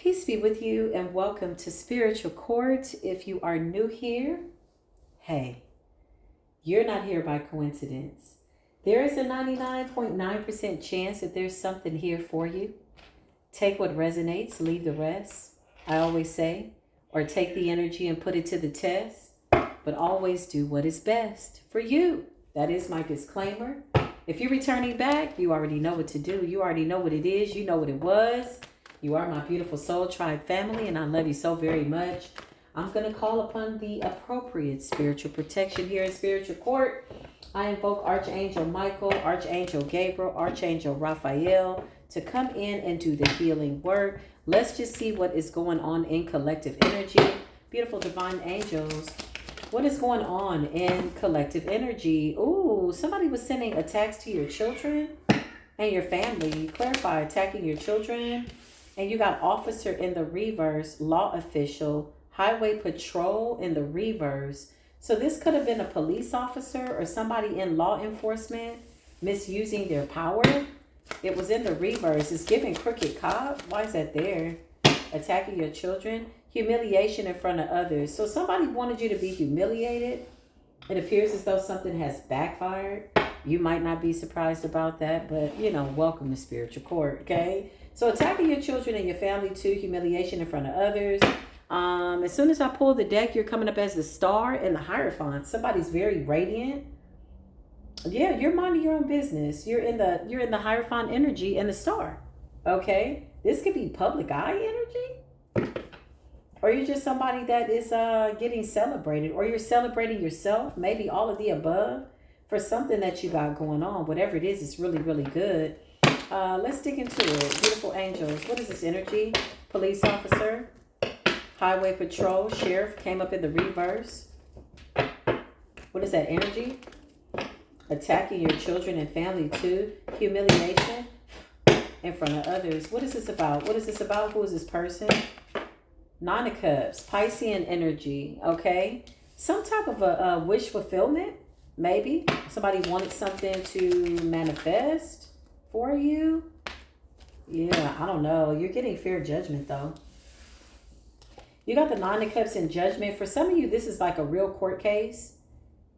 Peace be with you and welcome to Spiritual Court. If you are new here, hey, you're not here by coincidence. There is a 99.9% chance that there's something here for you. Take what resonates, leave the rest. I always say, or take the energy and put it to the test, but always do what is best for you. That is my disclaimer. If you're returning back, you already know what to do. You already know what it is. You know what it was. You are my beautiful soul tribe family, and I love you so very much. I'm going to call upon the appropriate spiritual protection here in Spiritual Court. I invoke Archangel Michael, Archangel Gabriel, Archangel Raphael to come in and do the healing work. Let's just see what is going on in collective energy. Beautiful divine angels, what is going on in collective energy? Ooh, somebody was sending attacks to your children and your family. Clarify, attacking your children. And you got officer in the reverse, law official, highway patrol in the reverse. So this could have been a police officer or somebody in law enforcement misusing their power. It was in the reverse. It's giving crooked cop. Why is that there? Attacking your children. Humiliation in front of others. So somebody wanted you to be humiliated. It appears as though something has backfired. You might not be surprised about that, but welcome to Spiritual Court, okay? So attacking your children and your family too, humiliation in front of others. As soon as I pull the deck, you're coming up as the star and the Hierophant. Somebody's very radiant. Yeah, you're minding your own business. You're in the Hierophant energy and the star. Okay? This could be public eye energy. Or you're just somebody that is getting celebrated. Or you're celebrating yourself. Maybe all of the above. For something that you got going on. Whatever it is, it's really, really good. Let's dig into it. Beautiful angels. What is this energy? Police officer. Highway patrol. Sheriff came up in the reverse. What is that energy? Attacking your children and family too. Humiliation in front of others. What is this about? What is this about? Who is this person? Nine of Cups. Piscean energy. Okay. Some type of a wish fulfillment. Maybe. Somebody wanted something to manifest for you. Yeah, I don't know. You're getting fair judgment though. You got the Nine of Cups in judgment. For some of you, this is like a real court case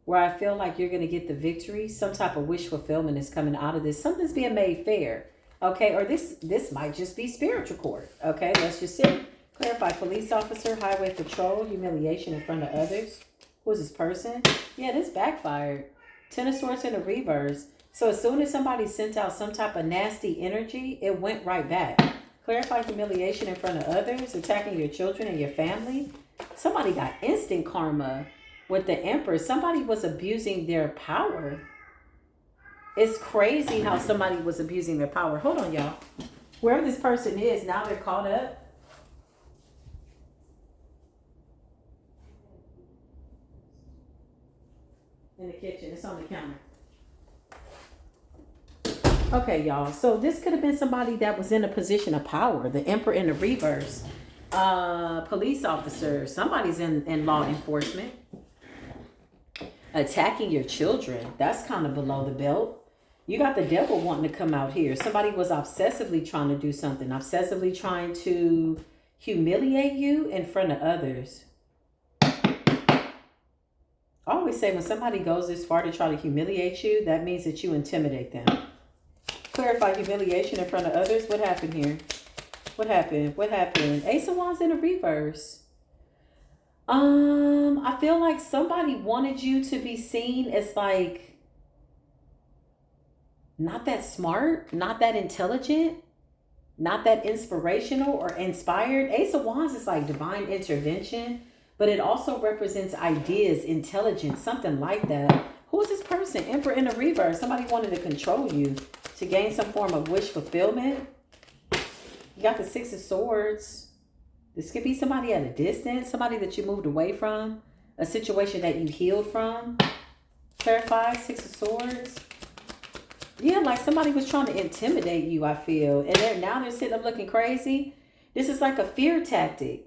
where I feel like you're going to get the victory. Some type of wish fulfillment is coming out of this. Something's being made fair. Okay, or this might just be Spiritual Court. Okay, let's just see. Clarify. Police officer, highway patrol, humiliation in front of others. Who is this person? Yeah, this backfired. Ten of Swords in the reverse. So as soon as somebody sent out some type of nasty energy, it went right back. Clarify. Humiliation in front of others, attacking your children and your family. Somebody got instant karma with the Emperor. Somebody was abusing their power. It's crazy how somebody was abusing their power. Hold on, y'all. Wherever this person is, now they're caught up. In the kitchen. It's on the counter. Okay, y'all. So this could have been somebody that was in a position of power. The Emperor in the reverse. Police officer. Somebody's in law enforcement. Attacking your children. That's kind of below the belt. You got the devil wanting to come out here. Somebody was obsessively trying to do something. Obsessively trying to humiliate you in front of others. I always say when somebody goes this far to try to humiliate you, that means that you intimidate them. Clarify. Humiliation in front of others. What happened here? What happened? What happened? Ace of Wands in the reverse. I feel like somebody wanted you to be seen as like not that smart, not that intelligent, not that inspirational or inspired. Ace of Wands is like divine intervention. But it also represents ideas, intelligence, something like that. Who is this person? Emperor in the reverse. Somebody wanted to control you to gain some form of wish fulfillment. You got the Six of Swords. This could be somebody at a distance. Somebody that you moved away from. A situation that you healed from. Clarify. Six of Swords. Yeah, like somebody was trying to intimidate you, I feel. And now they're sitting up looking crazy. This is like a fear tactic.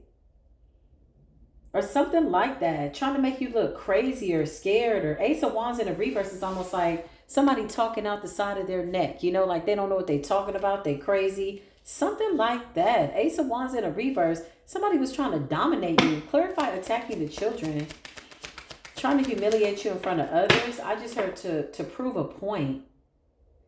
Or something like that. Trying to make you look crazy or scared. Or Ace of Wands in the reverse is almost like somebody talking out the side of their neck. Like they don't know what they're talking about. They crazy. Something like that. Ace of Wands in a reverse. Somebody was trying to dominate you. Clarify attacking the children. Trying to humiliate you in front of others. I just heard to prove a point.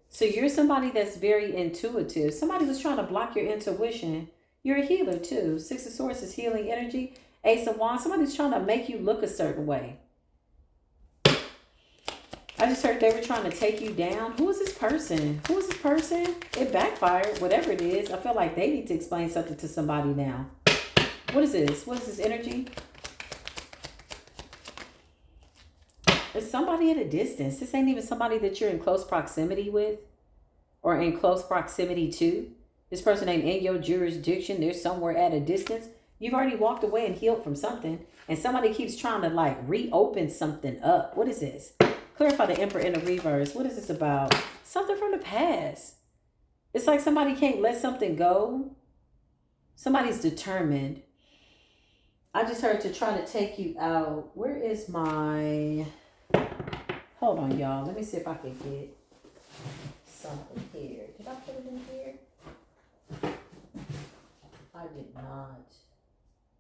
So you're somebody that's very intuitive. Somebody was trying to block your intuition. You're a healer too. Six of Swords is healing energy. Ace of Wands. Somebody's trying to make you look a certain way. I just heard they were trying to take you down. Who is this person? Who is this person? It backfired. Whatever it is. I feel like they need to explain something to somebody now. What is this? What is this energy? It's somebody at a distance. This ain't even somebody that you're in close proximity with or in close proximity to. This person ain't in your jurisdiction. They're somewhere at a distance. You've already walked away and healed from something. And somebody keeps trying to like reopen something up. What is this? Clarify the Emperor in the reverse. What is this about? Something from the past. It's like somebody can't let something go. Somebody's determined. I just heard to try to take you out. Where is my... Hold on, y'all. Let me see if I can get something here. Did I put it in here? I did not.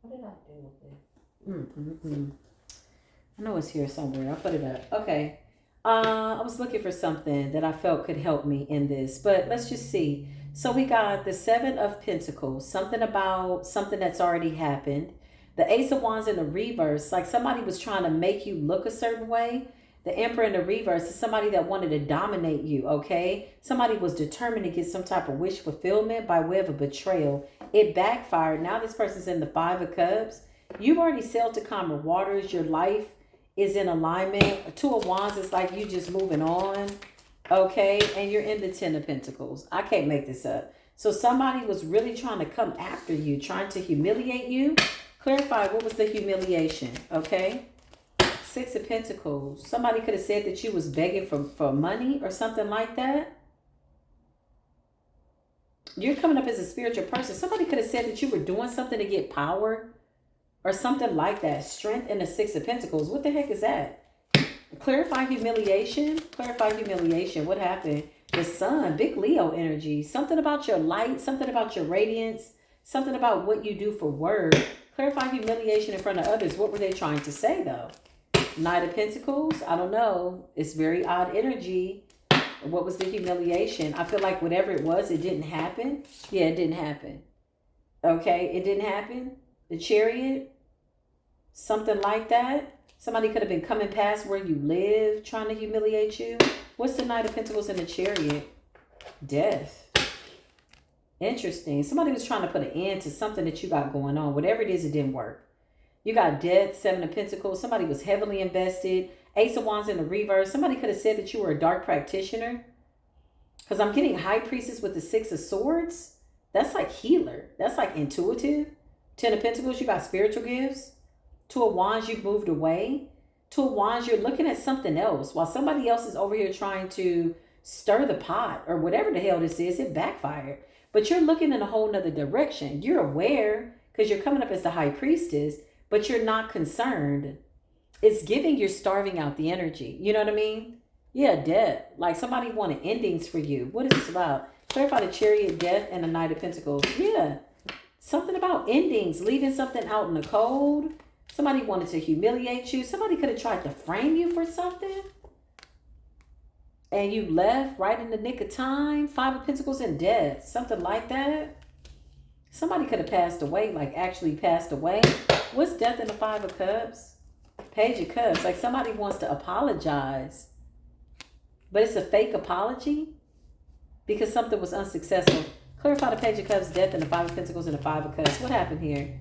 What did I do with it? I know it's here somewhere. I'll put it up. Okay. I was looking for something that I felt could help me in this. But let's just see. So we got the Seven of Pentacles. Something about something that's already happened. The Ace of Wands in the reverse. Like somebody was trying to make you look a certain way. The Emperor in the reverse is somebody that wanted to dominate you, okay? Somebody was determined to get some type of wish fulfillment by way of a betrayal. It backfired. Now this person's in the Five of Cups. You've already sailed to calmer waters. Your life is in alignment. Two of Wands is like you just moving on, okay? And you're in the Ten of Pentacles. I can't make this up. So somebody was really trying to come after you, trying to humiliate you. Clarify what was the humiliation, okay? Six of Pentacles. Somebody could have said that you was begging for money or something like that. You're coming up as a spiritual person. Somebody could have said that you were doing something to get power or something like that. Strength in the Six of Pentacles. What the heck is that? Clarify humiliation. Clarify humiliation. What happened? The Sun. Big Leo energy. Something about your light. Something about your radiance. Something about what you do for work. Clarify humiliation in front of others. What were they trying to say though? Knight of Pentacles, I don't know. It's very odd energy. What was the humiliation? I feel like whatever it was, it didn't happen. Yeah, it didn't happen. Okay, it didn't happen. The Chariot, something like that. Somebody could have been coming past where you live, trying to humiliate you. What's the Knight of Pentacles in the Chariot? Death. Interesting. Somebody was trying to put an end to something that you got going on. Whatever it is, it didn't work. You got Death, Seven of Pentacles. Somebody was heavily invested. Ace of Wands in the reverse. Somebody could have said that you were a dark practitioner. Because I'm getting High Priestess with the Six of Swords. That's like healer. That's like intuitive. Ten of Pentacles, you got spiritual gifts. Two of Wands, you've moved away. Two of Wands, you're looking at something else. While somebody else is over here trying to stir the pot or whatever the hell this is, it backfired. But you're looking in a whole nother direction. You're aware because you're coming up as the High Priestess. But you're not concerned. It's giving you're starving out the energy. You know what I mean? Yeah, death. Like somebody wanted endings for you. What is this about? Clarify the Chariot, Death, and the Knight of Pentacles. Yeah. Something about endings. Leaving something out in the cold. Somebody wanted to humiliate you. Somebody could have tried to frame you for something. And you left right in the nick of time. Five of Pentacles and Death. Something like that. Somebody could have passed away. Like actually passed away. What's Death in the Five of Cups? Page of Cups. Like somebody wants to apologize. But it's a fake apology. Because something was unsuccessful. Clarify the Page of Cups, Death, and the Five of Pentacles, and the Five of Cups. What happened here?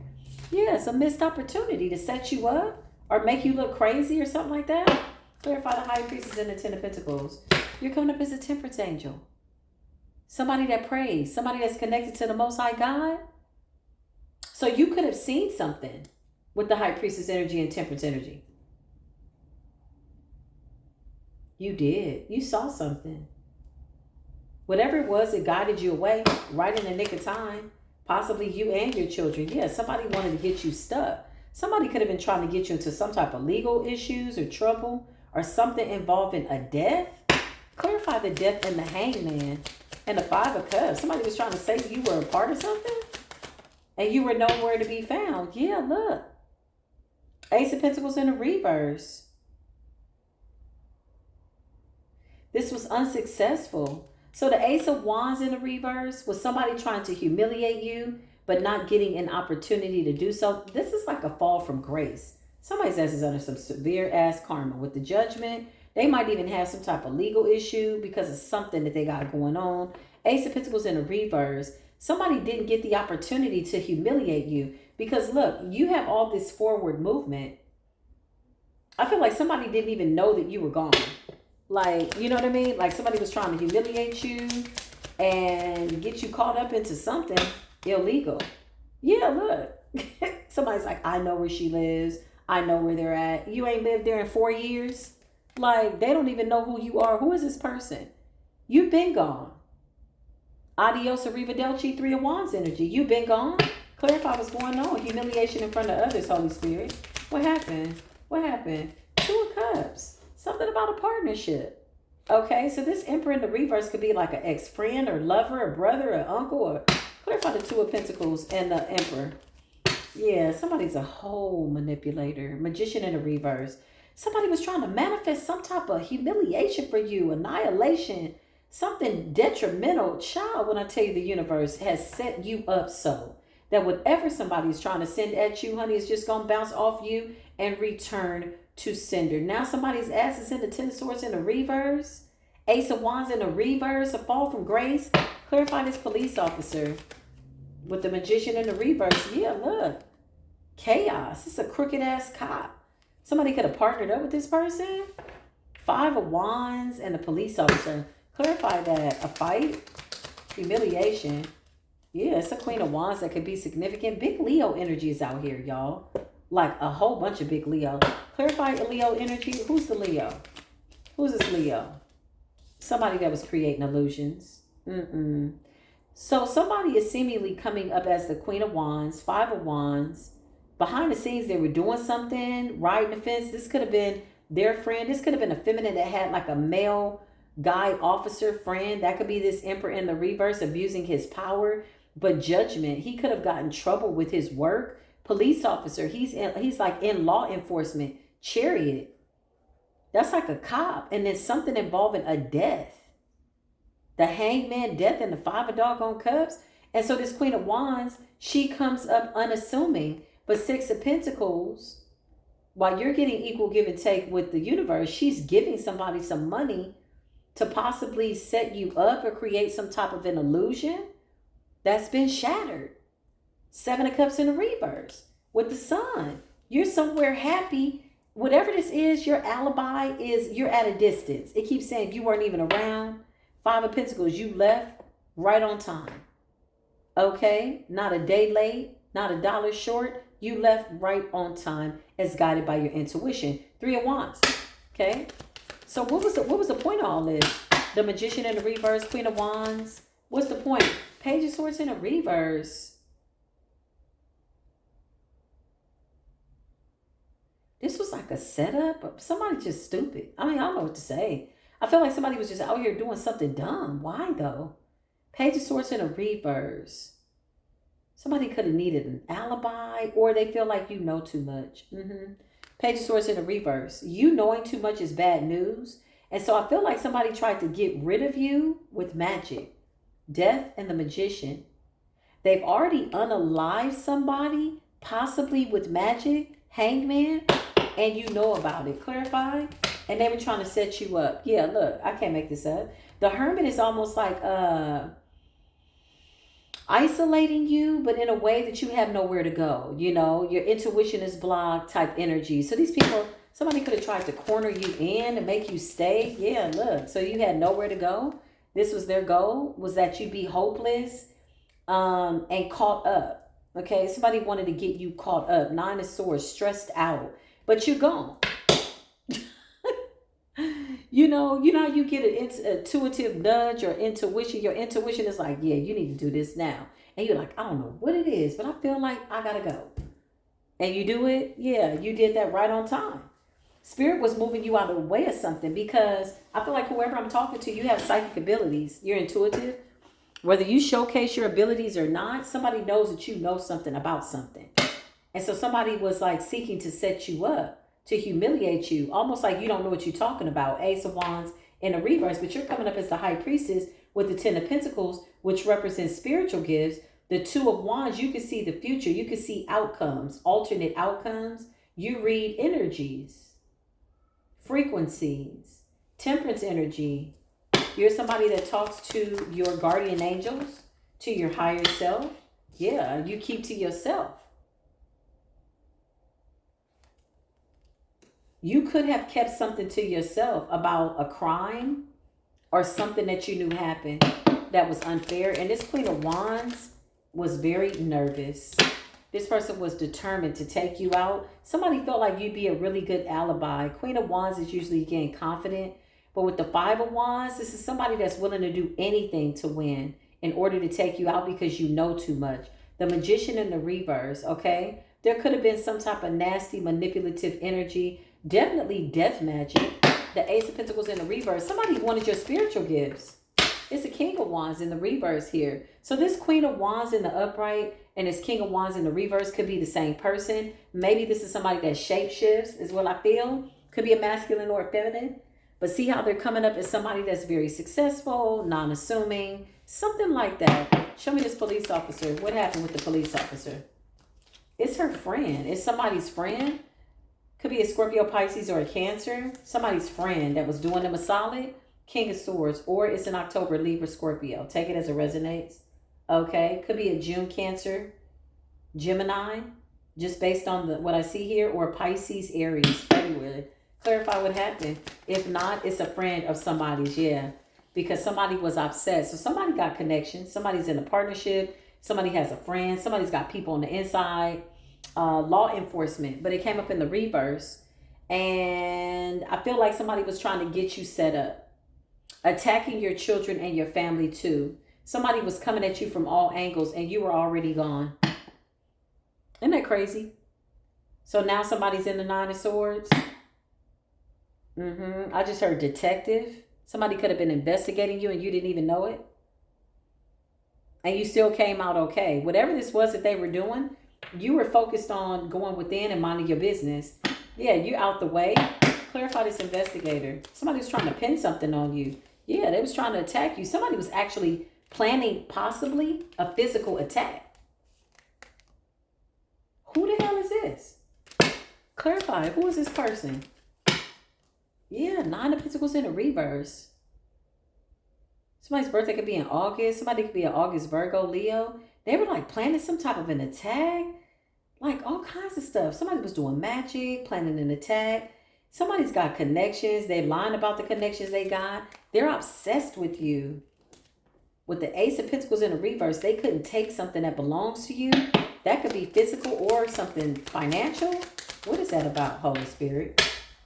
Yeah, it's a missed opportunity to set you up. Or make you look crazy or something like that. Clarify the High Priestess and the Ten of Pentacles. You're coming up as a temperance angel. Somebody that prays. Somebody that's connected to the Most High God. So you could have seen something with the High Priestess energy and Temperance energy. You did. You saw something. Whatever it was, it guided you away right in the nick of time. Possibly you and your children. Yeah, somebody wanted to get you stuck. Somebody could have been trying to get you into some type of legal issues or trouble or something involving a death. Clarify the Death and the Hangman. And the Five of Cups. Somebody was trying to say you were a part of something and you were nowhere to be found. Yeah, look. Ace of Pentacles in the reverse. This was unsuccessful. So the Ace of Wands in the reverse was somebody trying to humiliate you, but not getting an opportunity to do so. This is like a fall from grace. Somebody's ass is under some severe ass karma with the Judgment. They might even have some type of legal issue because of something that they got going on. Ace of Pentacles in the reverse. Somebody didn't get the opportunity to humiliate you because look, you have all this forward movement. I feel like somebody didn't even know that you were gone. Like, you know what I mean? Like somebody was trying to humiliate you and get you caught up into something illegal. Yeah, look. Somebody's like, I know where she lives. I know where they're at. You ain't lived there in 4 years. Like, they don't even know who you are. Who is this person? You've been gone. Adios, Arrivederci, Three of Wands energy. You've been gone. Clarify what's going on. Humiliation in front of others, Holy Spirit. What happened? What happened? Two of Cups. Something about a partnership. Okay, so this Emperor in the reverse could be like an ex-friend or lover or brother or uncle. Or clarify the Two of Pentacles and the Emperor. Yeah, somebody's a whole manipulator. Magician in the reverse. Somebody was trying to manifest some type of humiliation for you, annihilation, something detrimental. Child, when I tell you the universe has set you up so that whatever somebody's trying to send at you, honey, is just going to bounce off you and return to sender. Now somebody's ass is in the Ten of Swords in the reverse. Ace of Wands in the reverse. A fall from grace. Clarify this police officer with the Magician in the reverse. Yeah, look. Chaos. It's a crooked ass cop. Somebody could have partnered up with this person. Five of Wands and the police officer. Clarify that. A fight. Humiliation. Yeah, it's a Queen of Wands that could be significant. Big Leo energy is out here, y'all. Like a whole bunch of big Leo. Clarify Leo energy. Who's the Leo? Who's this Leo? Somebody that was creating illusions. So somebody is seemingly coming up as the Queen of Wands, Five of Wands. Behind the scenes, they were doing something, riding the fence. This could have been their friend. This could have been a feminine that had like a male guy officer friend. That could be this Emperor in the reverse abusing his power. But Judgment, he could have gotten trouble with his work. Police officer, he's like in law enforcement. Chariot, that's like a cop. And then something involving a death. The Hangman, death, and the Five of doggone Cups. And so this Queen of Wands, she comes up unassuming. But Six of Pentacles, while you're getting equal give and take with the universe, she's giving somebody some money to possibly set you up or create some type of an illusion that's been shattered. Seven of Cups in the reverse with the Sun. You're somewhere happy. Whatever this is, your alibi is you're at a distance. It keeps saying you weren't even around. Five of Pentacles, you left right on time. Okay? Not a day late, not a dollar short. You left right on time as guided by your intuition. Three of Wands. Okay? So what was the point of all this? The Magician in the reverse, Queen of Wands. What's the point? Page of Swords in the reverse. This was like a setup. Somebody just stupid. I mean, I don't know what to say. I feel like somebody was just out here doing something dumb. Why though? Page of Swords in a reverse. Somebody could have needed an alibi, or they feel like you know too much. Page of Swords in a reverse. You knowing too much is bad news. And so I feel like somebody tried to get rid of you with magic. Death and the Magician. They've already unalived somebody, possibly with magic. Hangman. And you know about it. Clarify. And they were trying to set you up. Yeah, look, I can't make this up. The Hermit is almost like isolating you, but in a way that you have nowhere to go. You know, your intuition is blocked type energy. So these people, somebody could have tried to corner you in and make you stay. Yeah, look. So you had nowhere to go. This was their goal, was that you be hopeless and caught up. Okay, somebody wanted to get you caught up. Nine of Swords, stressed out. But you're gone. You know how you get an intuitive nudge or intuition. Your intuition is like, yeah, you need to do this now. And you're like, I don't know what it is, but I feel like I gotta go. And you do it. Yeah, you did that right on time. Spirit was moving you out of the way of something, because I feel like whoever I'm talking to, you have psychic abilities. You're intuitive. Whether you showcase your abilities or not, somebody knows that you know something about something. And so somebody was like seeking to set you up, to humiliate you, almost like you don't know what you're talking about. Ace of Wands in a reverse, but you're coming up as the High Priestess with the Ten of Pentacles, which represents spiritual gifts. The Two of Wands, you can see the future. You can see outcomes, alternate outcomes. You read energies, frequencies, temperance energy. You're somebody that talks to your guardian angels, to your higher self. Yeah, you keep to yourself. You could have kept something to yourself about a crime or something that you knew happened that was unfair. And this Queen of Wands was very nervous. This person was determined to take you out. Somebody felt like you'd be a really good alibi. Queen of Wands is usually getting confident. But with the Five of Wands, this is somebody that's willing to do anything to win in order to take you out because you know too much. The Magician in the reverse, okay? There could have been some type of nasty, manipulative energy. Definitely death magic. The Ace of Pentacles in the reverse. Somebody wanted your spiritual gifts. It's the King of Wands in the reverse here. So this Queen of Wands in the upright and this King of Wands in the reverse could be the same person. Maybe this is somebody that shapeshifts is what I feel. Could be a masculine or a feminine. But see how they're coming up as somebody that's very successful, non-assuming, something like that. Show me this police officer. What happened with the police officer? It's her friend. It's somebody's friend. Could be a Scorpio, Pisces, or a Cancer. Somebody's friend that was doing them a solid. King of Swords. Or it's an October, Libra, Scorpio. Take it as it resonates. Okay. Could be a June, Cancer, Gemini. Just based on what I see here. Or Pisces, Aries, February. Clarify what happened. If not, it's a friend of somebody's. Yeah. Because somebody was upset. So somebody got connections. Somebody's in a partnership. Somebody has a friend. Somebody's got people on the inside. Law enforcement, but it came up in the reverse, and I feel like somebody was trying to get you set up, attacking your children and your family too. Somebody was coming at you from all angles and you were already gone. Isn't that crazy? So now somebody's in the Nine of Swords. I just heard detective. Somebody could have been investigating you and you didn't even know it, and you still came out okay. Whatever this was that they were doing, you were focused on going within and minding your business. Yeah, you're out the way. Clarify this investigator. Somebody was trying to pin something on you. Yeah, they was trying to attack you. Somebody was actually planning possibly a physical attack. Who the hell is this? Clarify. Who is this person? Yeah, Nine of Pentacles in a reverse. Somebody's birthday could be in August. Somebody could be an August, Virgo, Leo. They were like planning some type of an attack. Like all kinds of stuff. Somebody was doing magic, planning an attack. Somebody's got connections. They're lying about the connections they got. They're obsessed with you. With the Ace of Pentacles in the reverse, they couldn't take something that belongs to you. That could be physical or something financial. What is that about, Holy Spirit?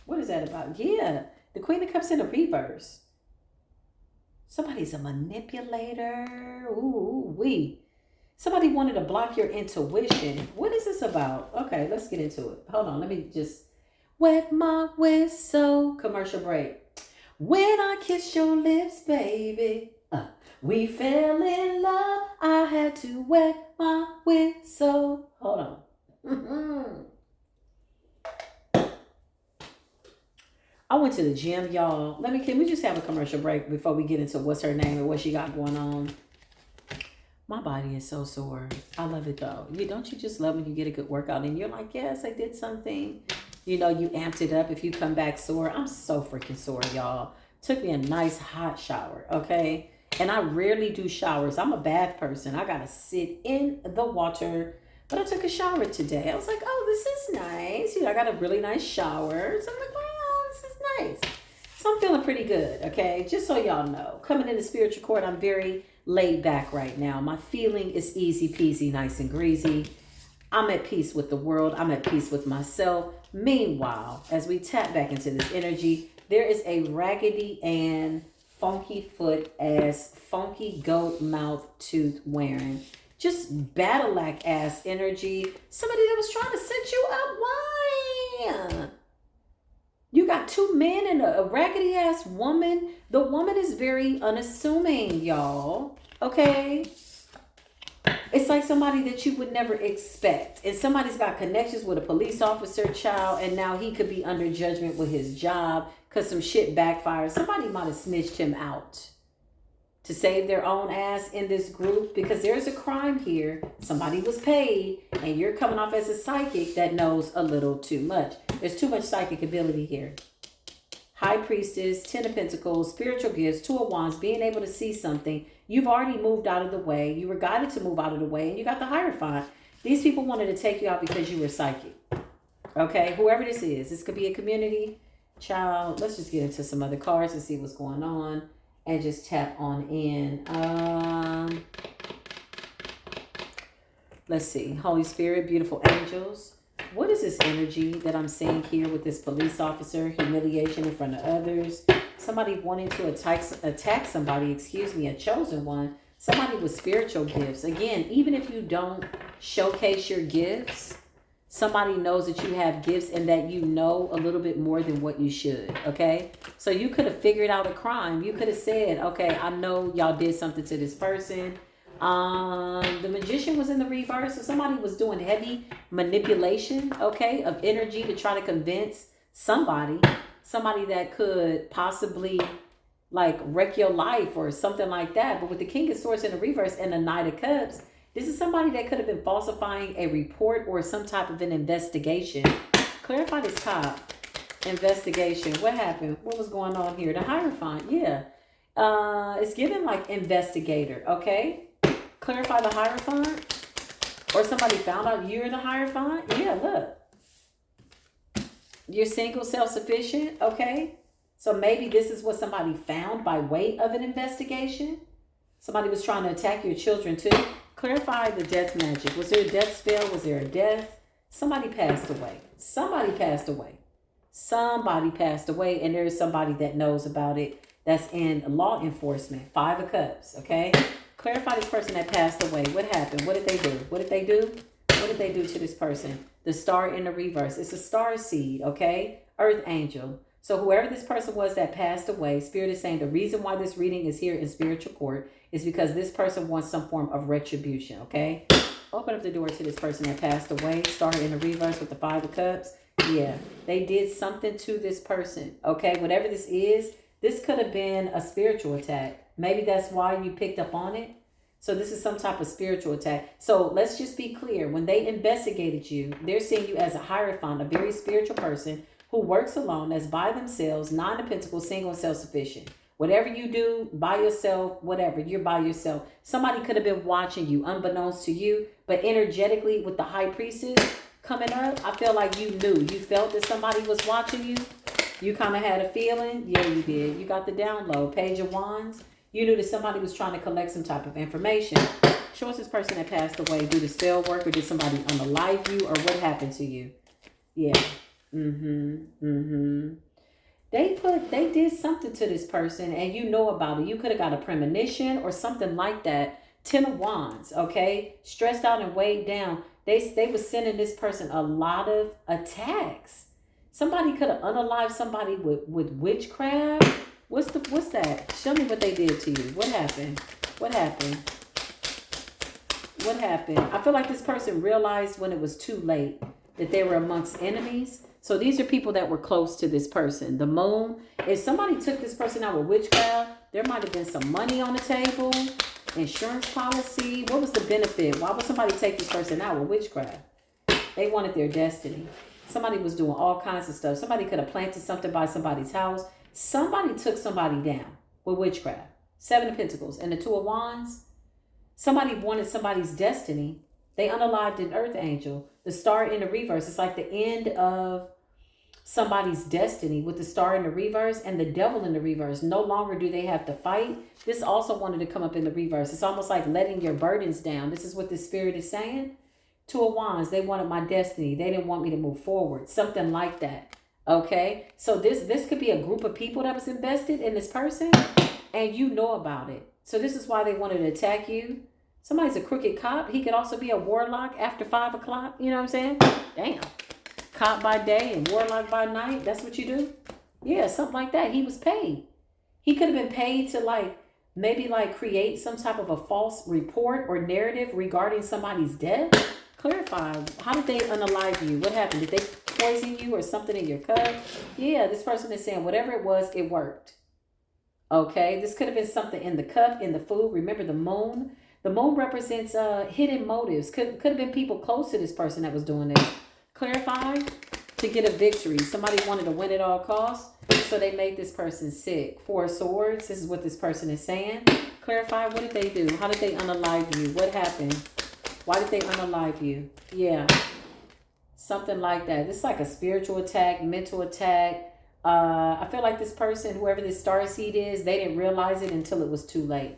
What is that about? Yeah, the Queen of Cups in the reverse. Somebody's a manipulator. Ooh, wee. Somebody wanted to block your intuition. What is this about? Okay, let's get into it. Hold on, let me just wet my whistle. Commercial break. When I kissed your lips, baby, we fell in love. I had to wet my whistle. Hold on. I went to the gym, y'all. Can we just have a commercial break before we get into what's her name and what she got going on? My body is so sore. I love it though. Don't you just love when you get a good workout and you're like, yes, I did something. You amped it up if you come back sore. I'm so freaking sore, y'all. Took me a nice hot shower, okay? And I rarely do showers. I'm a bath person. I gotta sit in the water. But I took a shower today. I was like, oh, this is nice. I got a really nice shower. So I'm like, wow, this is nice. So I'm feeling pretty good, okay? Just so y'all know. Coming into spiritual court, I'm very laid back right now. My feeling is easy peasy, nice and greasy. I'm at peace with the world. I'm at peace with myself. Meanwhile, as we tap back into this energy, there is a Raggedy Ann funky foot ass, funky goat mouth tooth wearing, just battle-lack ass energy. Somebody that was trying to set you up. Why? You got two men and a raggedy ass woman. The woman is very unassuming, y'all. Okay. It's like somebody that you would never expect. And somebody's got connections with a police officer, child, and now he could be under judgment with his job because some shit backfired. Somebody might have snitched him out to save their own ass in this group, because there's a crime here. Somebody was paid, and you're coming off as a psychic that knows a little too much. There's too much psychic ability here. High Priestess, 10 of Pentacles, spiritual gifts, 2 of Wands, being able to see something. You've already moved out of the way. You were guided to move out of the way, and you got the Hierophant. These people wanted to take you out because you were psychic. Okay, whoever this is. This could be a community, child. Let's just get into some other cards and see what's going on. And just tap on in. Let's see. Holy Spirit, beautiful angels. What is this energy that I'm seeing here with this police officer? Humiliation in front of others. Somebody wanting to attack somebody, a chosen one. Somebody with spiritual gifts. Again, even if you don't showcase your gifts, somebody knows that you have gifts and that you know a little bit more than what you should, okay? So you could have figured out a crime. You could have said, okay, I know y'all did something to this person. The Magician was in the reverse. So somebody was doing heavy manipulation, okay, of energy to try to convince somebody that could possibly like wreck your life or something like that. But with the King of Swords in the reverse and the Knight of Cups, this is somebody that could have been falsifying a report or some type of an investigation. Clarify this top. Investigation. What happened? What was going on here? The Hierophant. Yeah. It's given like investigator. Okay. Clarify the Hierophant. Or somebody found out you're the Hierophant. Yeah, look. You're single, self-sufficient. Okay. So maybe this is what somebody found by way of an investigation. Somebody was trying to attack your children too. Clarify the death magic. Was there a death spell? Was there a death? Somebody passed away. Somebody passed away. Somebody passed away, and there is somebody that knows about it that's in law enforcement. 5 of Cups, okay? Clarify this person that passed away. What happened? What did they do? What did they do? What did they do to this person? The star in the reverse. It's a star seed, okay? Earth angel. So whoever this person was that passed away, Spirit is saying the reason why this reading is here in spiritual court is because this person wants some form of retribution, okay? Open up the door to this person that passed away. Star in the reverse with the 5 of Cups. Yeah, they did something to this person, okay? Whatever this is, this could have been a spiritual attack. Maybe that's why you picked up on it. So this is some type of spiritual attack. So let's just be clear. When they investigated you, they're seeing you as a Hierophant, a very spiritual person who works alone, that's by themselves, 9 of Pentacles, single and self-sufficient. Whatever you do, by yourself, whatever, you're by yourself. Somebody could have been watching you, unbeknownst to you, but energetically with the High Priestess coming up, I feel like you knew. You felt that somebody was watching you. You kind of had a feeling. Yeah, you did. You got the download. Page of Wands. You knew that somebody was trying to collect some type of information. Show us this person that passed away. Do the spell work, or did somebody unalive you, or what happened to you? Yeah. They did something to this person and you know about it. You could have got a premonition or something like that. 10 of Wands, okay? Stressed out and weighed down. They were sending this person a lot of attacks. Somebody could have unalived somebody with witchcraft. What's that? Show me what they did to you. What happened? What happened? What happened? I feel like this person realized when it was too late that they were amongst enemies. So these are people that were close to this person. The Moon. If somebody took this person out with witchcraft, there might have been some money on the table. Insurance policy. What was the benefit? Why would somebody take this person out with witchcraft? They wanted their destiny. Somebody was doing all kinds of stuff. Somebody could have planted something by somebody's house. Somebody took somebody down with witchcraft. 7 of Pentacles and the 2 of Wands. Somebody wanted somebody's destiny. They unalived an Earth angel. The star in the reverse. It's like the end of somebody's destiny with the star in the reverse and the devil in the reverse. No longer do they have to fight. This also wanted to come up in the reverse. It's almost like letting your burdens down. This is what the Spirit is saying. 2 of Wands. They wanted my destiny. They didn't want me to move forward. Something like that. Okay. So this could be a group of people that was invested in this person and you know about it. So this is why they wanted to attack you. Somebody's a crooked cop. He could also be a warlock after 5 o'clock. You know what I'm saying? Damn. Cop by day and warlock by night. That's what you do? Yeah, something like that. He was paid. He could have been paid to like Maybe like create some type of a false report or narrative regarding somebody's death. Clarify. How did they unalive you? What happened? Did they poison you or something in your cup? Yeah, this person is saying whatever it was, it worked. Okay, this could have been something in the cup, in the food. Remember the moon? The moon represents hidden motives. Could have been people close to this person that was doing this. Clarify. To get a victory. Somebody wanted to win at all costs, so they made this person sick. Four of Swords. This is what this person is saying. Clarify. What did they do? How did they unalive you? What happened? Why did they unalive you? Yeah. Something like that. This is like a spiritual attack, mental attack. I feel like this person, whoever this starseed is, they didn't realize it until it was too late.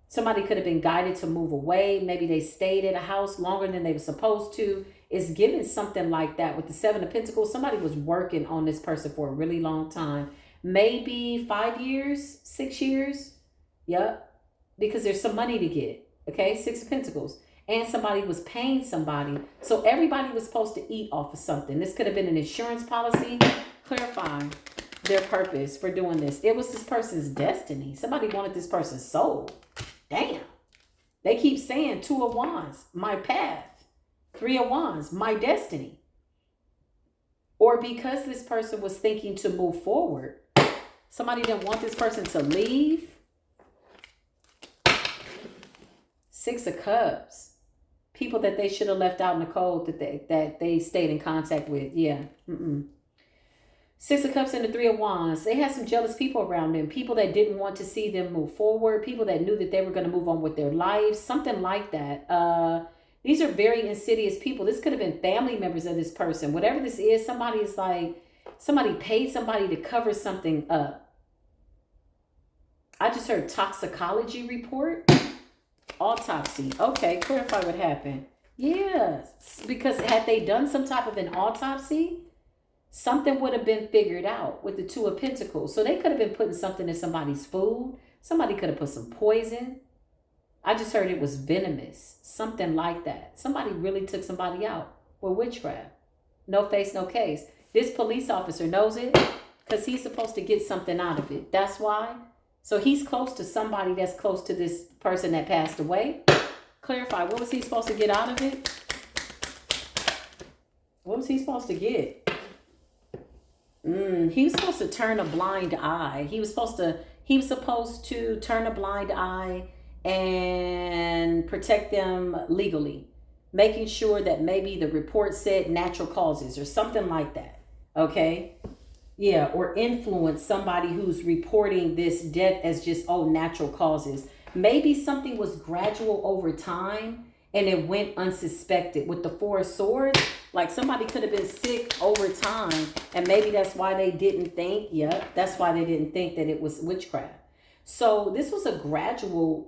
Somebody could have been guided to move away. Maybe they stayed at a house longer than they were supposed to. It's given something like that. With the Seven of Pentacles, somebody was working on this person for a really long time. Maybe 5 years, 6 years. Yep. Because there's some money to get. Okay, Six of Pentacles. And somebody was paying somebody. So everybody was supposed to eat off of something. This could have been an insurance policy. Clarify their purpose for doing this. It was this person's destiny. Somebody wanted this person's soul. Damn. They keep saying Two of Wands, my path. Three of Wands, my destiny. Or because this person was thinking to move forward, somebody didn't want this person to leave. Six of Cups. People that they should have left out in the cold that they stayed in contact with. Yeah. Six of Cups and the Three of Wands. They had some jealous people around them. People that didn't want to see them move forward. People that knew that they were going to move on with their lives. Something like that. These are very insidious people. This could have been family members of this person. Whatever this is, somebody paid somebody to cover something up. I just heard toxicology report. Autopsy. Okay, clarify what happened. Yes, because had they done some type of an autopsy, something would have been figured out with the Two of Pentacles. So they could have been putting something in somebody's food. Somebody could have put some poison. I just heard it was venomous. Something like that. Somebody really took somebody out with witchcraft. No face, no case. This police officer knows it because he's supposed to get something out of it. That's why. So he's close to somebody that's close to this person that passed away. Clarify, what was he supposed to get out of it? What was he supposed to get? He was supposed to turn a blind eye. He was supposed to turn a blind eye and protect them legally, making sure that maybe the report said natural causes or something like that. Okay. Yeah. Or influence somebody who's reporting this death as just, natural causes. Maybe something was gradual over time and it went unsuspected. With the Four of Swords, like somebody could have been sick over time and maybe that's why they didn't think. That's why they didn't think that it was witchcraft. So this was a gradual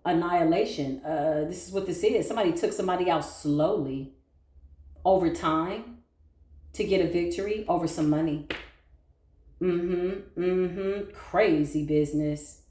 annihilation. This is what this is. Somebody took somebody out slowly over time to get a victory over some money. Crazy business.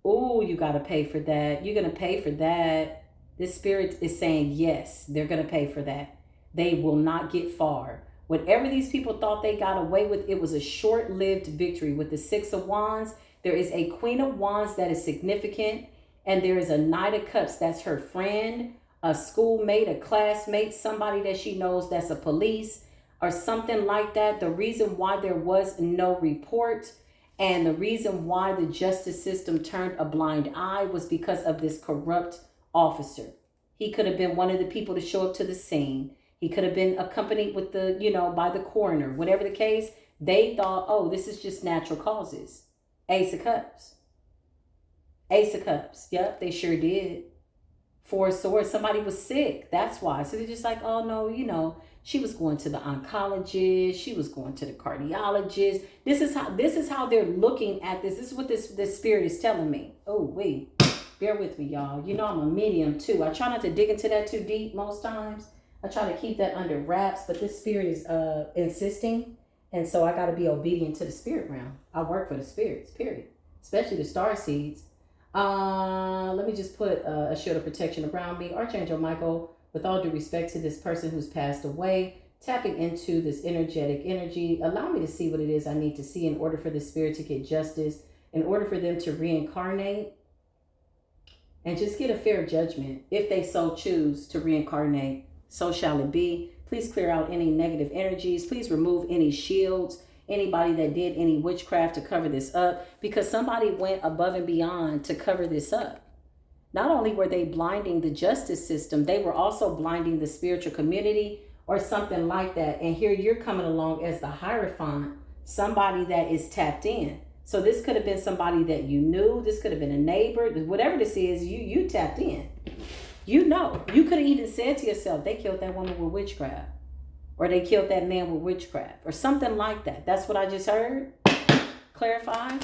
Oh, you got to pay for that. You're going to pay for that. This spirit is saying, yes, they're going to pay for that. They will not get far. Whatever these people thought they got away with, it was a short-lived victory. With the Six of Wands, there is a Queen of Wands that is significant. And there is a Knight of Cups. That's her friend, a schoolmate, a classmate, somebody that she knows that's a police or something like that. The reason why there was no report and the reason why the justice system turned a blind eye was because of this corrupt officer. He could have been one of the people to show up to the scene. He could have been accompanied with by the coroner. Whatever the case, they thought, this is just natural causes. Ace of Cups. Ace of Cups. Yep, they sure did. Four of Swords. Somebody was sick. That's why. So they're just like, oh no, she was going to the oncologist. She was going to the cardiologist. This is how they're looking at this. This is what this spirit is telling me. Oh, wait. Bear with me, y'all. I'm a medium too. I try not to dig into that too deep most times. I try to keep that under wraps, but this spirit is insisting. And so I got to be obedient to the spirit realm. I work for the spirits, period. Especially the star seeds. Let me just put a shield of protection around me. Archangel Michael, with all due respect to this person who's passed away, tapping into this energetic energy, allow me to see what it is I need to see in order for the spirit to get justice, in order for them to reincarnate and just get a fair judgment. If they so choose to reincarnate, so shall it be. Please clear out any negative energies. Please remove any shields, anybody that did any witchcraft to cover this up, because somebody went above and beyond to cover this up. Not only were they blinding the justice system, they were also blinding the spiritual community or something like that. And here you're coming along as the Hierophant, somebody that is tapped in. So this could have been somebody that you knew. This could have been a neighbor. Whatever this is, you tapped in. You know. You could have even said to yourself, they killed that woman with witchcraft. Or they killed that man with witchcraft. Or something like that. That's what I just heard. Clarify.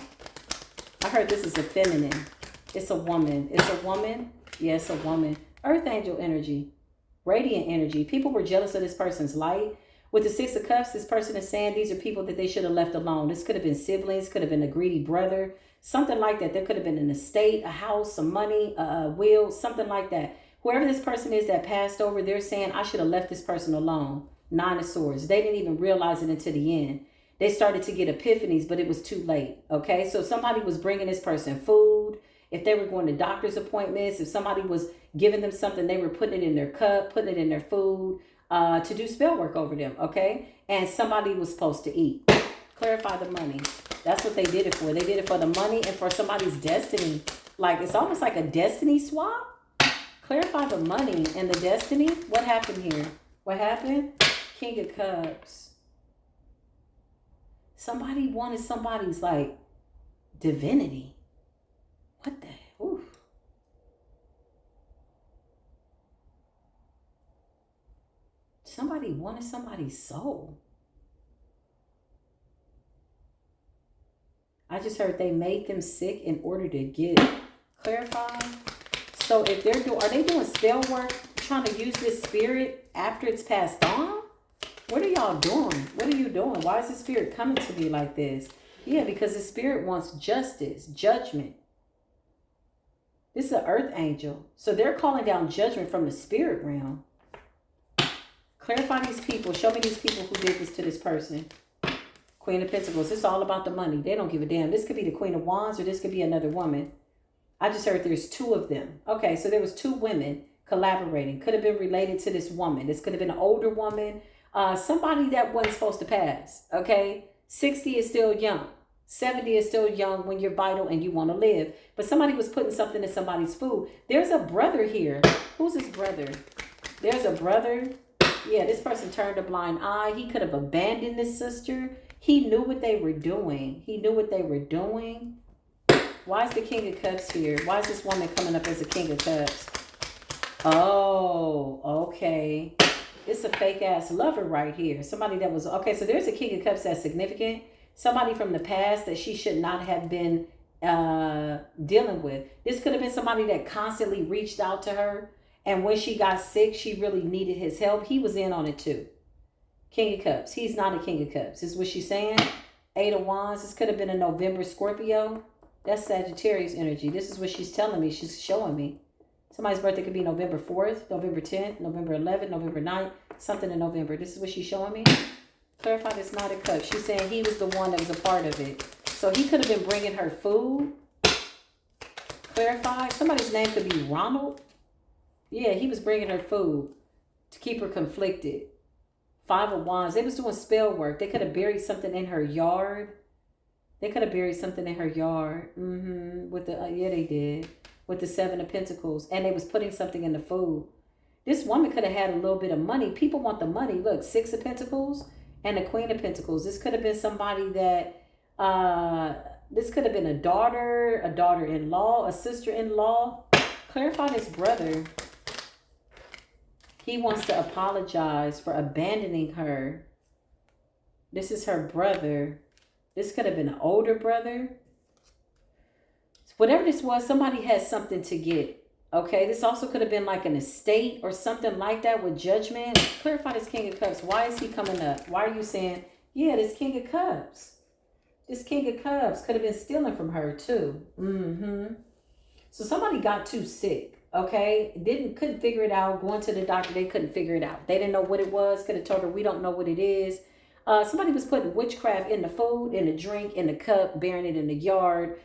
I heard this is a feminine. It's a woman. It's a woman. Yes, a woman. Earth angel energy. Radiant energy. People were jealous of this person's light. With the Six of Cups, this person is saying these are people that they should have left alone. This could have been siblings, could have been a greedy brother, something like that. There could have been an estate, a house, some money, a will, something like that. Whoever this person is that passed over, they're saying, I should have left this person alone. Nine of Swords. They didn't even realize it until the end. They started to get epiphanies, but it was too late. Okay, so somebody was bringing this person food. If they were going to doctor's appointments, if somebody was giving them something, they were putting it in their cup, putting it in their food. To do spell work over them, okay? And somebody was supposed to eat. Clarify the money. That's what they did it for. They did it for the money and for somebody's destiny. Like, it's almost like a destiny swap. Clarify the money and the destiny. What happened here? What happened? King of Cups. Somebody wanted somebody's, like, divinity. What the? Oof. Somebody wanted somebody's soul. I just heard they made them sick in order to get it. Clarify. So if they're doing, are they doing spell work, trying to use this spirit after it's passed on? What are y'all doing? What are you doing? Why is the spirit coming to me like this? Yeah, because the spirit wants justice, judgment. This is an earth angel. So they're calling down judgment from the spirit realm. Clarify these people. Show me these people who did this to this person. Queen of Pentacles. It's all about the money. They don't give a damn. This could be the Queen of Wands or this could be another woman. I just heard there's two of them. Okay, so there was two women collaborating. Could have been related to this woman. This could have been an older woman. Somebody that wasn't supposed to pass. Okay, 60 is still young. 70 is still young when you're vital and you want to live. But somebody was putting something in somebody's food. There's a brother here. Who's his brother? There's a brother. Yeah, this person turned a blind eye. He could have abandoned this sister. He knew what they were doing. He knew what they were doing. Why is the King of Cups here? Why is this woman coming up as a King of Cups? Oh, okay. It's a fake ass lover right here. Somebody that was, okay, so there's a King of Cups that's significant. Somebody from the past that she should not have been dealing with. This could have been somebody that constantly reached out to her. And when she got sick, she really needed his help. He was in on it too. King of Cups. He's not a King of Cups. Is what she's saying. Eight of Wands. This could have been a November Scorpio. That's Sagittarius energy. This is what she's telling me. She's showing me. Somebody's birthday could be November 4th, November 10th, November 11th, November 9th. Something in November. This is what she's showing me. Clarify this Knight of Cups. She's saying he was the one that was a part of it. So he could have been bringing her food. Clarify. Somebody's name could be Ronald. Yeah, he was bringing her food to keep her conflicted. Five of Wands. They was doing spell work. They could have buried something in her yard. They could have buried something in her yard. With the yeah, they did. With the Seven of Pentacles. And they was putting something in the food. This woman could have had a little bit of money. People want the money. Look, Six of Pentacles and the Queen of Pentacles. This could have been somebody that this could have been a daughter-in-law, a sister-in-law. Clarify this brother. He wants to apologize for abandoning her. This is her brother. This could have been an older brother. Whatever this was, somebody has something to get. Okay, this also could have been like an estate or something like that with judgment. Clarify this King of Cups. Why is he coming up? Why are you saying, yeah, this King of Cups. This King of Cups could have been stealing from her too. So somebody got too sick. Okay, couldn't figure it out. Going to the doctor, they couldn't figure it out. They didn't know what it was. Could have told her, we don't know what it is. Somebody was putting witchcraft in the food, in the drink, in the cup, burying it in the yard.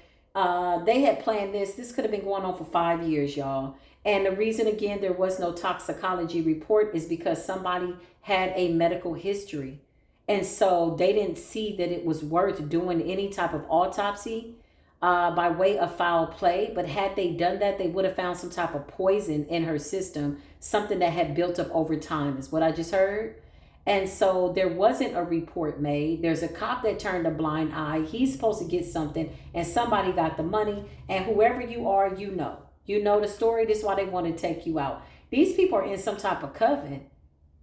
They had planned this. This could have been going on for 5 years, y'all. And the reason, again, there was no toxicology report is because somebody had a medical history. And so they didn't see that it was worth doing any type of autopsy by way of foul play. But had they done that, they would have found some type of poison in her system, something that had built up over time, is what I just heard. And so there wasn't a report made. There's a cop that turned a blind eye. He's supposed to get something, and somebody got the money. And whoever you are, you know. You know the story. This is why they want to take you out. These people are in some type of coven.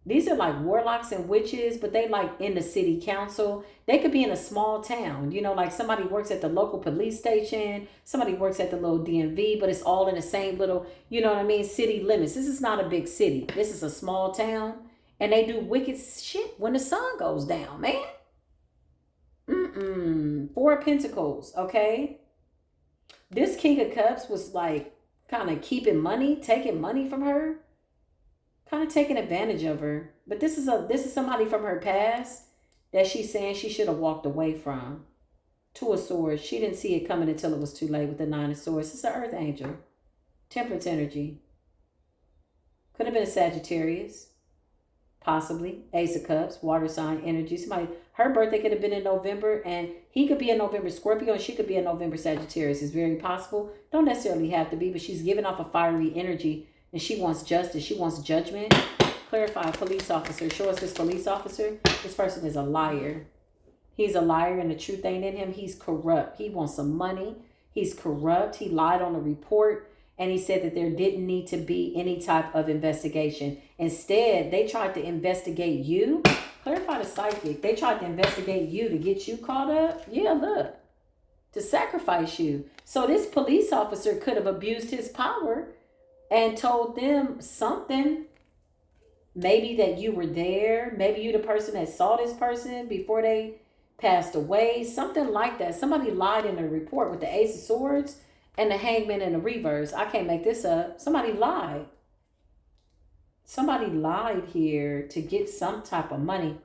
These are like warlocks and witches, but they like in the city council. They could be in a small town. You know, like somebody works at the local police station. Somebody works at the little DMV, but it's all in the same little, you know what I mean, city limits. This is not a big city. This is a small town. And they do wicked shit when the sun goes down, man. Four of Pentacles, okay? This King of Cups was like kind of keeping money, taking money from her, kind of taking advantage of her. But this is somebody from her past that she's saying she should have walked away from. Two of Swords. She didn't see it coming until it was too late with the Nine of Swords. It's an Earth Angel. Temperance energy. Could have been a Sagittarius. Possibly. Ace of Cups, water sign energy. Somebody, her birthday could have been in November, and he could be a November Scorpio, and she could be a November Sagittarius. It's very possible. Don't necessarily have to be, but she's giving off a fiery energy, and she wants justice. She wants judgment. Clarify, police officer. Show us this police officer. This person is a liar. He's a liar, and the truth ain't in him. He's corrupt. He wants some money. He's corrupt. He lied on a report. And he said that there didn't need to be any type of investigation. Instead, they tried to investigate you. Clarify the psychic. They tried to investigate you to get you caught up. Yeah, look. To sacrifice you. So this police officer could have abused his power and told them something. Maybe that you were there. Maybe you the person that saw this person before they passed away. Something like that. Somebody lied in a report with the Ace of Swords and the Hangman in the reverse. I can't make this up. Somebody lied. Somebody lied here to get some type of money.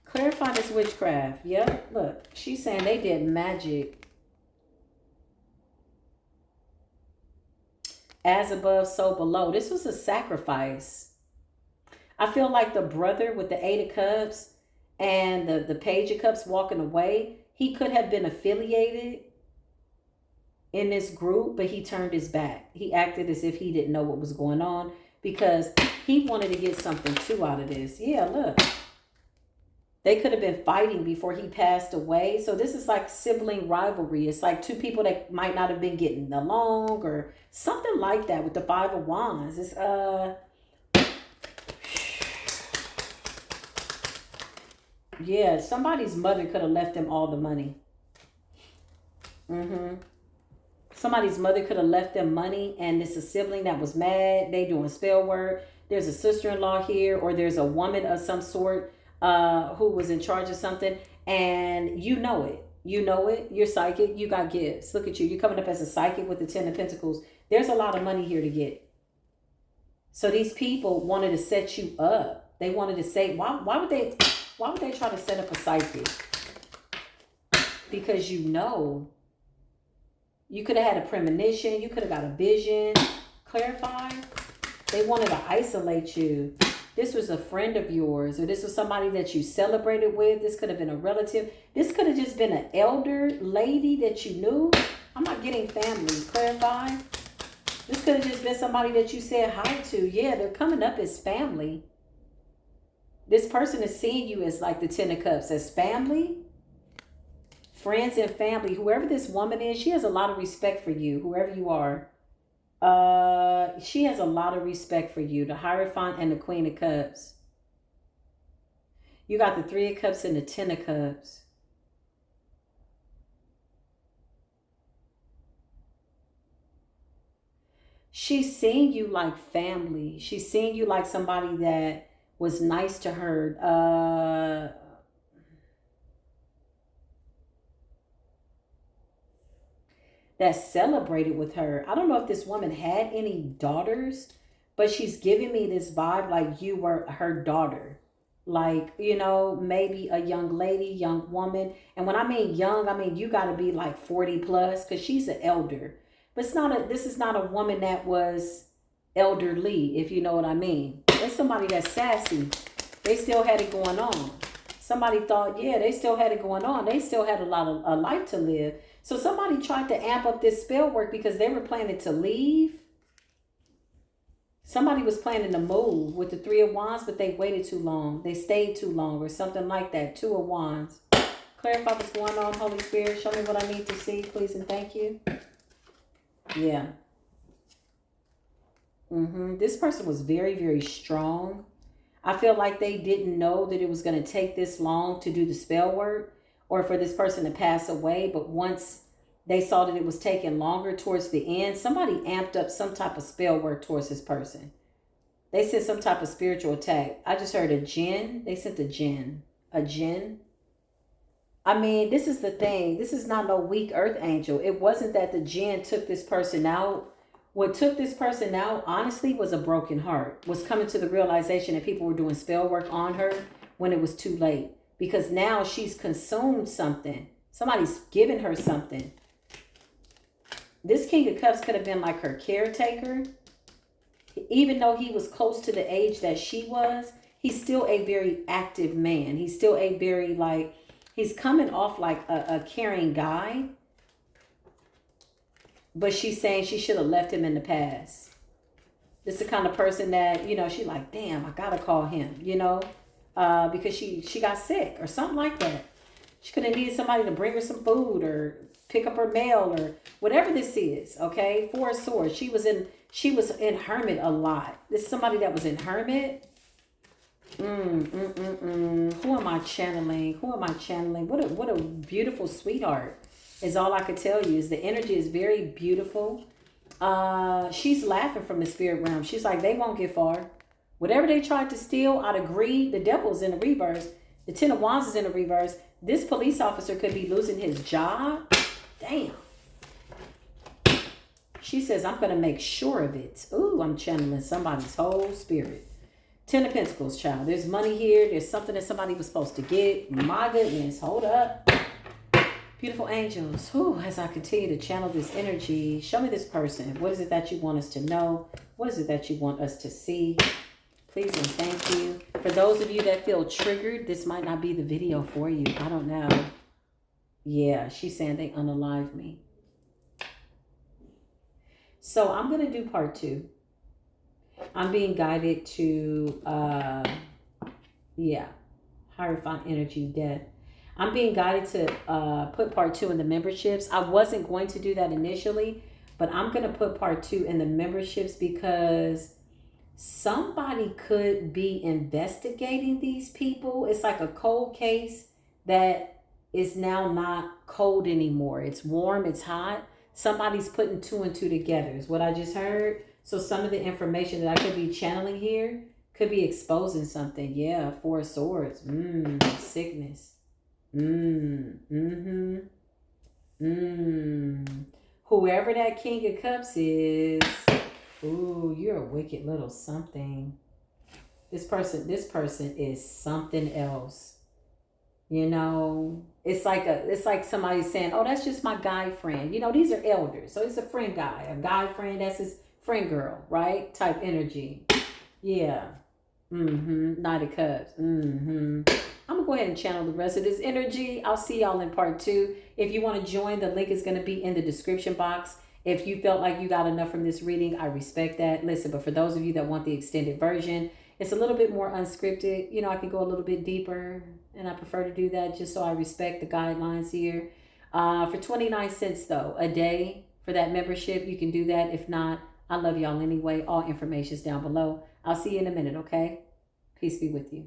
Clarify this witchcraft. Yep, look. She's saying they did magic. As above, so below. This was a sacrifice. I feel like the brother with the Eight of Cups and the Page of Cups walking away, he could have been affiliated in this group, but he turned his back. He acted as if he didn't know what was going on because he wanted to get something too out of this. Yeah, look. They could have been fighting before he passed away. So this is like sibling rivalry. It's like two people that might not have been getting along or something like that with the Five of Wands. It's yeah, somebody's mother could have left them all the money. Somebody's mother could have left them money, and it's a sibling that was mad. They doing spell work. There's a sister-in-law here, or there's a woman of some sort who was in charge of something, and you know it. You know it. You're psychic. You got gifts. Look at you. You're coming up as a psychic with the Ten of Pentacles. There's a lot of money here to get. So these people wanted to set you up. They wanted to say, why would they try to set up a psychic? Because you know. You could have had a premonition. You could have got a vision. Clarify. They wanted to isolate you. This was a friend of yours, or this was somebody that you celebrated with. This could have been a relative. This could have just been an elder lady that you knew. I'm not getting family. Clarify. This could have just been somebody that you said hi to. Yeah, they're coming up as family. This person is seeing you as like the Ten of Cups, as family. Friends and family. Whoever this woman is, she has a lot of respect for you. Whoever you are. She has a lot of respect for you. The Hierophant and the Queen of Cups. You got the Three of Cups and the Ten of Cups. She's seeing you like family. She's seeing you like somebody that was nice to her. That celebrated with her. I don't know if this woman had any daughters, but she's giving me this vibe like you were her daughter. like, you know, maybe a young lady, young woman. And when I mean young, I mean you got to be like 40 plus, because she's an elder. But this is not a woman that was elderly, if you know what I mean. It's somebody that's sassy. They still had it going on. Somebody thought, yeah, they still had it going on. They still had a life to live. So somebody tried to amp up this spell work because they were planning to leave. Somebody was planning to move with the Three of Wands, but they waited too long. They stayed too long or something like that. Two of Wands. Clarify what's going on, Holy Spirit. Show me what I need to see, please, and thank you. Yeah. This person was very, very strong. I feel like they didn't know that it was going to take this long to do the spell work or for this person to pass away. But once they saw that it was taking longer towards the end, somebody amped up some type of spell work towards this person. They sent some type of spiritual attack. I just heard a jinn. They sent a jinn. A jinn. I mean, this is the thing. This is not no weak earth angel. It wasn't that the jinn took this person out. What took this person out, honestly, was a broken heart. Was coming to the realization that people were doing spell work on her when it was too late. Because now she's consumed something. Somebody's given her something. This King of Cups could have been like her caretaker. Even though he was close to the age that she was, he's still a very active man. He's still a very, like, he's coming off like a caring guy. But she's saying she should have left him in the past. This is the kind of person that, you know, she's like, damn, I got to call him, you know, because she got sick or something like that. She could have needed somebody to bring her some food or pick up her mail or whatever this is, okay? Four of Swords. She was in hermit a lot. This is somebody that was in hermit. Who am I channeling? Who am I channeling? What a beautiful sweetheart. Is all I could tell you. Is the energy is very beautiful. She's laughing from the spirit realm. She's like, they won't get far. Whatever they tried to steal out of greed, the devil's in the reverse. The Ten of Wands is in the reverse. This police officer could be losing his job. Damn. She says, I'm going to make sure of it. Ooh, I'm channeling somebody's whole spirit. Ten of Pentacles, child. There's money here. There's something that somebody was supposed to get. My goodness. Hold up. Beautiful angels, as I continue to channel this energy, show me this person. What is it that you want us to know? What is it that you want us to see? Please and thank you. For those of you that feel triggered, this might not be the video for you. I don't know. Yeah, she's saying they unalived me. So I'm going to do part 2. I'm being guided to, Hierophant energy, death. I'm being guided to put part 2 in the memberships. I wasn't going to do that initially, but I'm going to put part 2 in the memberships because somebody could be investigating these people. It's like a cold case that is now not cold anymore. It's warm, it's hot. Somebody's putting 2 and 2 together is what I just heard. So some of the information that I could be channeling here could be exposing something. Yeah, Four of Swords. Sickness. Whoever that King of Cups is, ooh, you're a wicked little something. This person is something else. You know, it's like somebody saying, oh, that's just my guy friend. You know, these are elders. So it's a friend guy, a guy friend, that's his friend girl, right? Type energy. Yeah. Knight of Cups. I'm going to go ahead and channel the rest of this energy. I'll see y'all in part 2. If you want to join, the link is going to be in the description box. If you felt like you got enough from this reading, I respect that. Listen, but for those of you that want the extended version, it's a little bit more unscripted. You know, I can go a little bit deeper, and I prefer to do that just so I respect the guidelines here. For 29 cents, though, a day for that membership, you can do that. If not, I love y'all anyway. All information is down below. I'll see you in a minute, okay? Peace be with you.